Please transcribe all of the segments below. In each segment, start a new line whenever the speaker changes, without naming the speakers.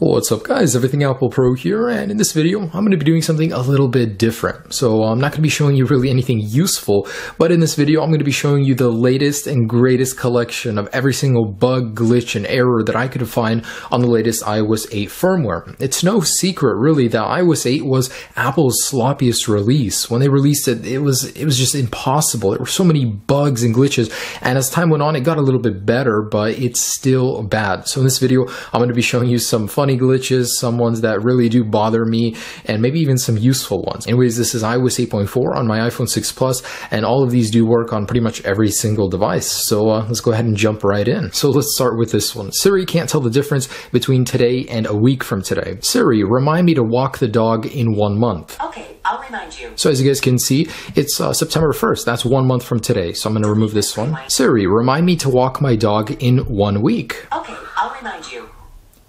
What's up guys, Everything Apple Pro here, and in this video I'm going to be doing something a little bit different. So I'm not going to be showing you really anything useful, but in this video I'm going to be showing you the latest and greatest collection of every single bug, glitch, and error that I could find on the latest iOS 8 firmware. It's no secret really that iOS 8 was Apple's sloppiest release. When they released it, it was just impossible. There were so many bugs and glitches, and as time went on it got a little bit better, but it's still bad. So in this video I'm going to be showing you some funny glitches, some ones that really do bother me, and maybe even some useful ones. Anyways, this is iOS 8.4 on my iPhone 6 Plus, and all of these do work on pretty much every single device. So let's go ahead and jump right in. So let's start with this one. Siri can't tell the difference between today and a week from today. Siri, remind me to walk the dog in 1 month.
Okay, I'll remind you.
So as you guys can see, it's September 1st. That's 1 month from today. So I'm going to remove this one. Siri, remind me to walk my dog in 1 week.
Okay, I'll remind you.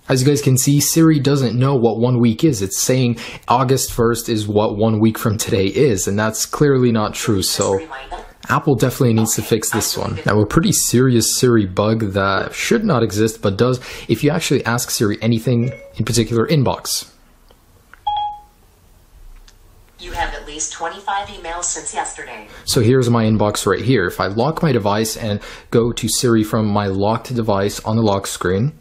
As you guys can see, Siri doesn't know what 1 week is. It's saying August 1st is what 1 week from today is, and that's clearly not true. So Apple definitely needs to fix this one. Now, a pretty serious Siri bug that should not exist, but does if you actually ask Siri anything, in particular inbox.
You have at least 25 emails since yesterday.
So here's my inbox right here. If I lock my device and go to Siri from my locked device on the lock screen,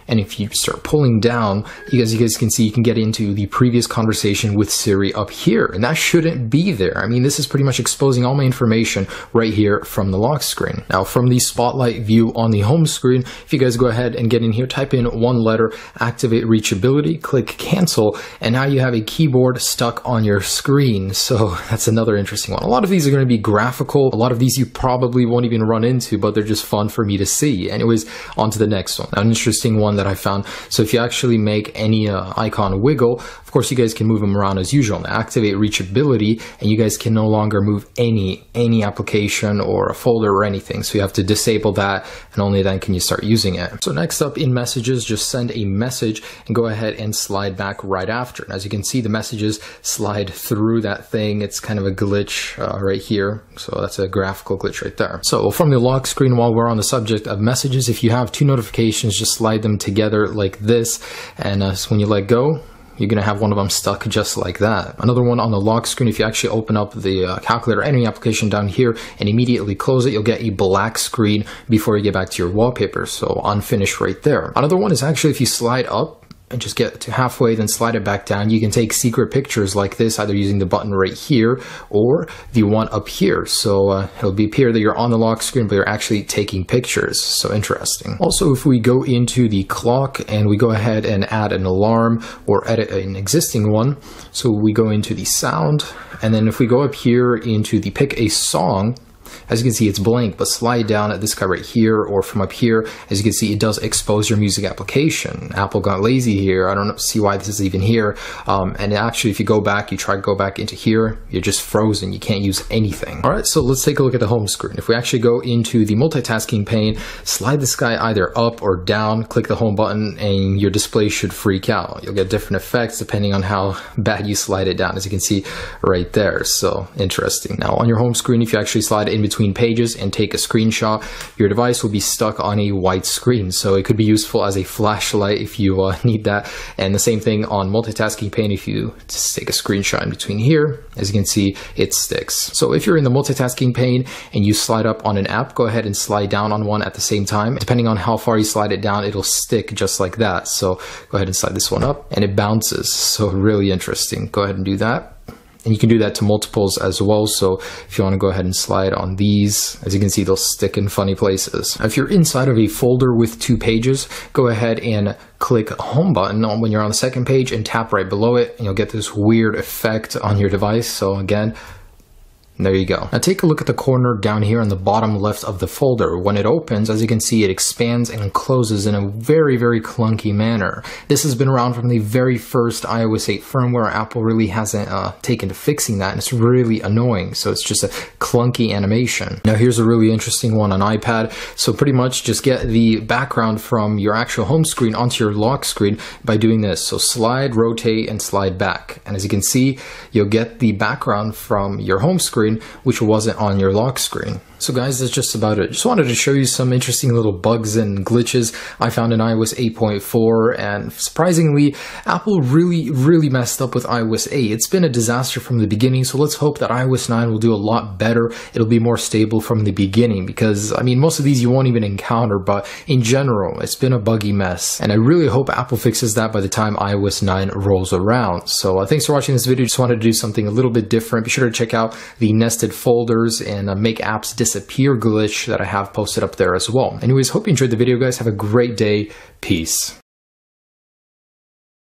and if you start pulling down, you guys can see you can get into the previous conversation with Siri up here, and that shouldn't be there. I mean, this is pretty much exposing all my information right here from the lock screen. Now, from the spotlight view on the home screen, if you guys go ahead and get in here, type in one letter, activate reachability, click cancel, and now you have a keyboard stuck on your screen. So that's another interesting one. A lot of these are going to be graphical. A lot of these you probably won't even run into, but they're just fun for me to see. Anyways, on to the next one. Now, an interesting one that I found. So if you actually make any icon wiggle, of course you guys can move them around as usual. Now, activate reachability, and you guys can no longer move any application or a folder or anything. So you have to disable that, and only then can you start using it. So next up in messages, just send a message and go ahead and slide back right after. And as you can see, the messages slide through that thing. It's kind of a glitch right here. So that's a graphical glitch right there. So from the lock screen, while we're on the subject of messages, if you have two notifications, just slide them together like this, and so when you let go, you're going to have one of them stuck just like that. Another one on the lock screen, if you actually open up the calculator, any application down here, and immediately close it, you'll get a black screen before you get back to your wallpaper. So unfinished right there. Another one is actually if you slide up and just get to halfway, then slide it back down, you can take secret pictures like this, either using the button right here or the one up here. So it'll appear that you're on the lock screen, but you're actually taking pictures. So interesting. Also, if we go into the clock and we go ahead and add an alarm or edit an existing one, so we go into the sound, and then if we go up here into the pick a song, as you can see, it's blank, but slide down at this guy right here, or from up here, as you can see, it does expose your music application. Apple got lazy here. I don't see why this is even here. And actually, if you go back, you try to go back into here, you're just frozen. You can't use anything. All right, so let's take a look at the home screen. If we actually go into the multitasking pane, slide this guy either up or down, click the home button, and your display should freak out. You'll get different effects depending on how bad you slide it down, as you can see right there. So interesting. Now, on your home screen, if you actually slide in between pages and take a screenshot, your device will be stuck on a white screen. So it could be useful as a flashlight if you need that. And the same thing on multitasking pane, if you just take a screenshot in between here, as you can see, it sticks. So if you're in the multitasking pane and you slide up on an app, go ahead and slide down on one at the same time. Depending on how far you slide it down, it'll stick just like that. So go ahead and slide this one up and it bounces. So really interesting. Go ahead and do that. And you can do that to multiples as well. So if you want to go ahead and slide on these, as you can see, they'll stick in funny places. Now, if you're inside of a folder with 2 pages, go ahead and click home button when you're on the second page and tap right below it, and you'll get this weird effect on your device. So again, there you go. Now take a look at the corner down here on the bottom left of the folder. When it opens, as you can see, it expands and closes in a very clunky manner. This has been around from the very first iOS 8 firmware. Apple really hasn't taken to fixing that, and it's really annoying. So it's just a clunky animation. Now here's a really interesting one on iPad. So pretty much just get the background from your actual home screen onto your lock screen by doing this. So slide, rotate, and slide back. And as you can see, you'll get the background from your home screen, which wasn't on your lock screen. So guys, that's just about it. Just wanted to show you some interesting little bugs and glitches I found in iOS 8.4, and surprisingly, Apple really messed up with iOS 8. It's been a disaster from the beginning, so let's hope that iOS 9 will do a lot better. It'll be more stable from the beginning, because, I mean, most of these you won't even encounter, but in general, it's been a buggy mess. And I really hope Apple fixes that by the time iOS 9 rolls around. So thanks for watching this video. Just wanted to do something a little bit different. Be sure to check out the nested folders and make apps disappear glitch that I have posted up there as well. Anyways, hope you enjoyed the video, guys. Have a great day. Peace.